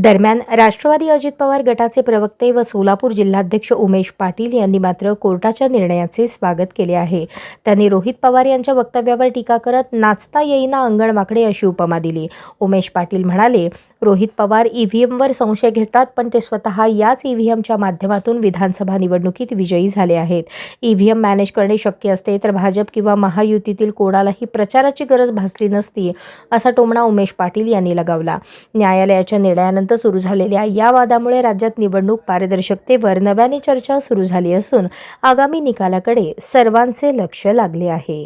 दरम्यान राष्ट्रवादी अजित पवार गटाचे प्रवक्ते व सोलापूर जिल्हाध्यक्ष उमेश पाटील यांनी मात्र कोर्टाच्या निर्णयाचे स्वागत केले आहे। त्यांनी रोहित पवार यांच्या वक्तव्यावर टीका करत नाचता येईना अंगण वाकडे अशी उपमा दिली। उमेश पाटील म्हणाले, रोहित पवार ईव्हीएमवर संशय घेतात, पण ते स्वतः याच ईव्हीएमच्या माध्यमातून विधानसभा निवडणुकीत विजयी झाले आहेत। ईव्हीएम मॅनेज करणे शक्य असते तर भाजप किंवा महायुतीतील कोणालाही प्रचाराची गरज भासली नसती, असा टोमणा उमेश पाटील यांनी लगावला। न्यायालयाच्या निर्णयानंतर सुरू झालेल्या या वादामुळे राज्यात निवडणूक पारदर्शकतेवर नव्याने चर्चा सुरू झाली असून आगामी निकालाकडे सर्वांचे लक्ष लागले आहे।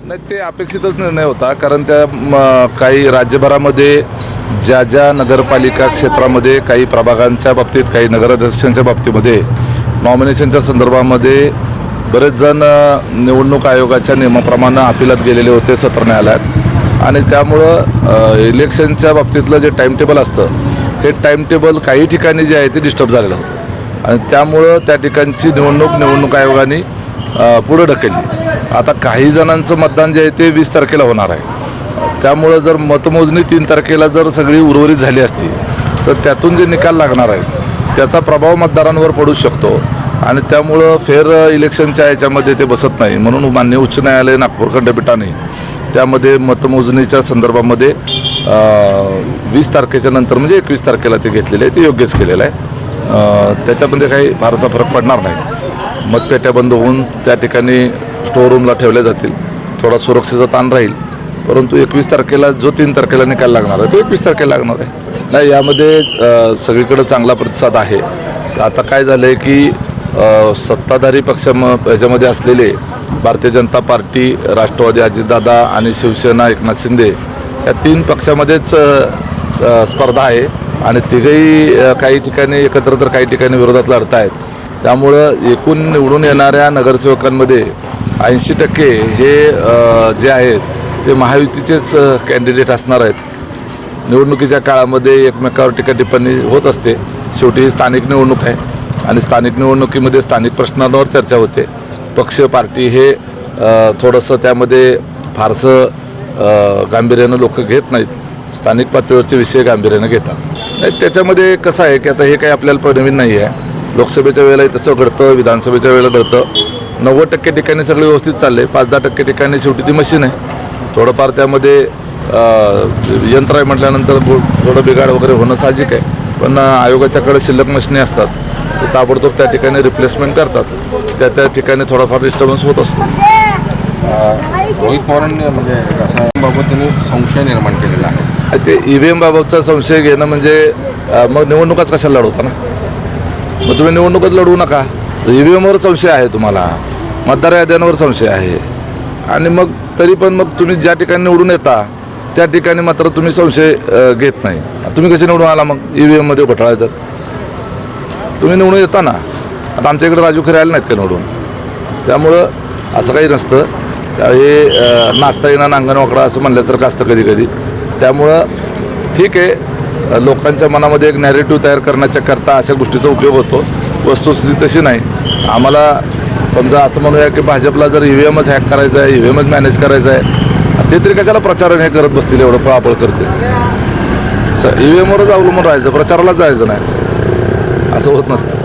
नाही, ते अपेक्षितच निर्णय होता, कारण त्या काही राज्यभरामध्ये ज्या नगरपालिका क्षेत्रामध्ये काही प्रभागांच्या बाबतीत, काही नगराध्यक्षांच्या बाबतीमध्ये नॉमिनेशनच्या संदर्भामध्ये बरेच जण निवडणूक आयोगाच्या नियमाप्रमाणे अपिलात गेलेले होते सत्र न्यायालयात, आणि त्यामुळं इलेक्शनच्या बाबतीतलं जे टाइम टेबल असतं हे टाइम टेबल काही ठिकाणी जे आहे ते डिस्टर्ब झालेलं होतं, आणि त्यामुळं त्या ठिकाणची निवडणूक आयोगाने पुढे ढकलली। आता काही जणांचं मतदान जे आहे ते 20 तारखेला होणार आहे, त्यामुळं जर मतमोजणी 3 तारखेला जर सगळी उर्वरित झाली असती तर त्यातून जे निकाल लागणार आहे त्याचा प्रभाव मतदारांवर पडू शकतो, आणि त्यामुळं फेअर इलेक्शनच्या याच्यामध्ये ते बसत नाही। म्हणून माननीय उच्च न्यायालय नागपूर खंडपीठाने त्यामध्ये मतमोजणीच्या संदर्भामध्ये 20 तारखेच्या नंतर म्हणजे 21 तारखेला ते घेतलेले आहे, ते योग्यच केलेलं आहे। त्याच्यामध्ये काही फारसा फरक पडणार नाही। मतपेट्या बंद होऊन त्या ठिकाणी स्टोअर रूमला ठेवल्या जातील, थोडा सुरक्षेचा ताण राहील, परंतु 21 तारखेला जो 3 तारखेला निकाल लागणार आहे तो 21 तारखेला लागणार आहे। नाही, यामध्ये सगळीकडे चांगला प्रतिसाद आहे। आता काय झालं आहे की सत्ताधारी पक्ष याच्यामध्ये असलेले भारतीय जनता पार्टी, राष्ट्रवादी अजितदादा आणि शिवसेना एकनाथ शिंदे या 3 पक्षामध्येच स्पर्धा आहे, आणि तिघही काही ठिकाणी एकत्र तर काही ठिकाणी विरोधात लढत आहेत। त्यामुळं एकूण निवडून येणाऱ्या नगरसेवकांमध्ये 80% हे जे आहेत ते महायुतीचेच कॅन्डिडेट असणार आहेत। निवडणुकीच्या काळामध्ये एकमेकावर टीका टिप्पणी होत असते, शेवटी स्थानिक निवडणूक आहे, आणि स्थानिक निवडणुकीमध्ये स्थानिक प्रश्नांवर चर्चा होते। पक्ष पार्टी हे थोडंसं त्यामध्ये फारसं गांभीर्यानं लोक घेत नाहीत, स्थानिक पातळीवरचे विषय गांभीर्यानं घेतात। नाही, त्याच्यामध्ये कसं आहे की आता हे काही आपल्याला नवीन नाही आहे, लोकसभेच्या वेळेलाही तसं घडतं, विधानसभेच्या वेळेला घडतं। 90% ठिकाणी सगळे व्यवस्थित चालले, 5-10% ठिकाणी शेवटी ती मशीन आहे, थोडंफार त्यामध्ये यंत्र आहे म्हटल्यानंतर थोडं बिघाड वगैरे होणं साहजिक आहे, पण आयोगाच्याकडे शिल्लक मशिनी असतात, तर ताबडतोब त्या ठिकाणी रिप्लेसमेंट करतात, त्या ठिकाणी थोडाफार डिस्टर्बन्स होत असतो। रोहित पवारांनी म्हणजे बाबत त्यांनी संशय निर्माण केलेला आहे। ते ईव्हीएम बाबतचा संशय घेणं म्हणजे मग निवडणुकाच कशाला लढवता ना, मग तुम्ही निवडणुकच लढवू नका। ईव्हीएमवर संशय आहे, तुम्हाला मतदार याद्यांवर संशय आहे, आणि मग तरी पण मग तुम्ही ज्या ठिकाणी निवडून येता त्या ठिकाणी मात्र तुम्ही संशय घेत नाही। तुम्ही कसे निवडून आला मग ईव्हीएममध्ये घोटाळा आहे तर? तुम्ही निवडून येता ना, आता आमच्या इकडे राजू खरे आले नाहीत का निवडून? त्यामुळं असं काही नसतं, हे नाचता येणार अंगण वाकडा असं म्हणल्यासारखं असतं कधी कधी। त्यामुळं ठीक आहे, लोकांच्या मनामध्ये एक नॅरेटिव्ह तयार करण्याच्या करता अशा गोष्टीचा उपयोग होतो, वस्तुस्थिती तशी नाही। आम्हाला समजा असं म्हणूया की भाजपला जर ईव्हीएमच हॅक करायचं आहे, ईव्हीएमच मॅनेज करायचं आहे, ते तरी कशाला प्रचारण हे करत बसतील, एवढं पळापळ करते। ईव्हीएमवरच अवलंबून राहायचं, प्रचारालाच जायचं नाही, असं होत नसतं।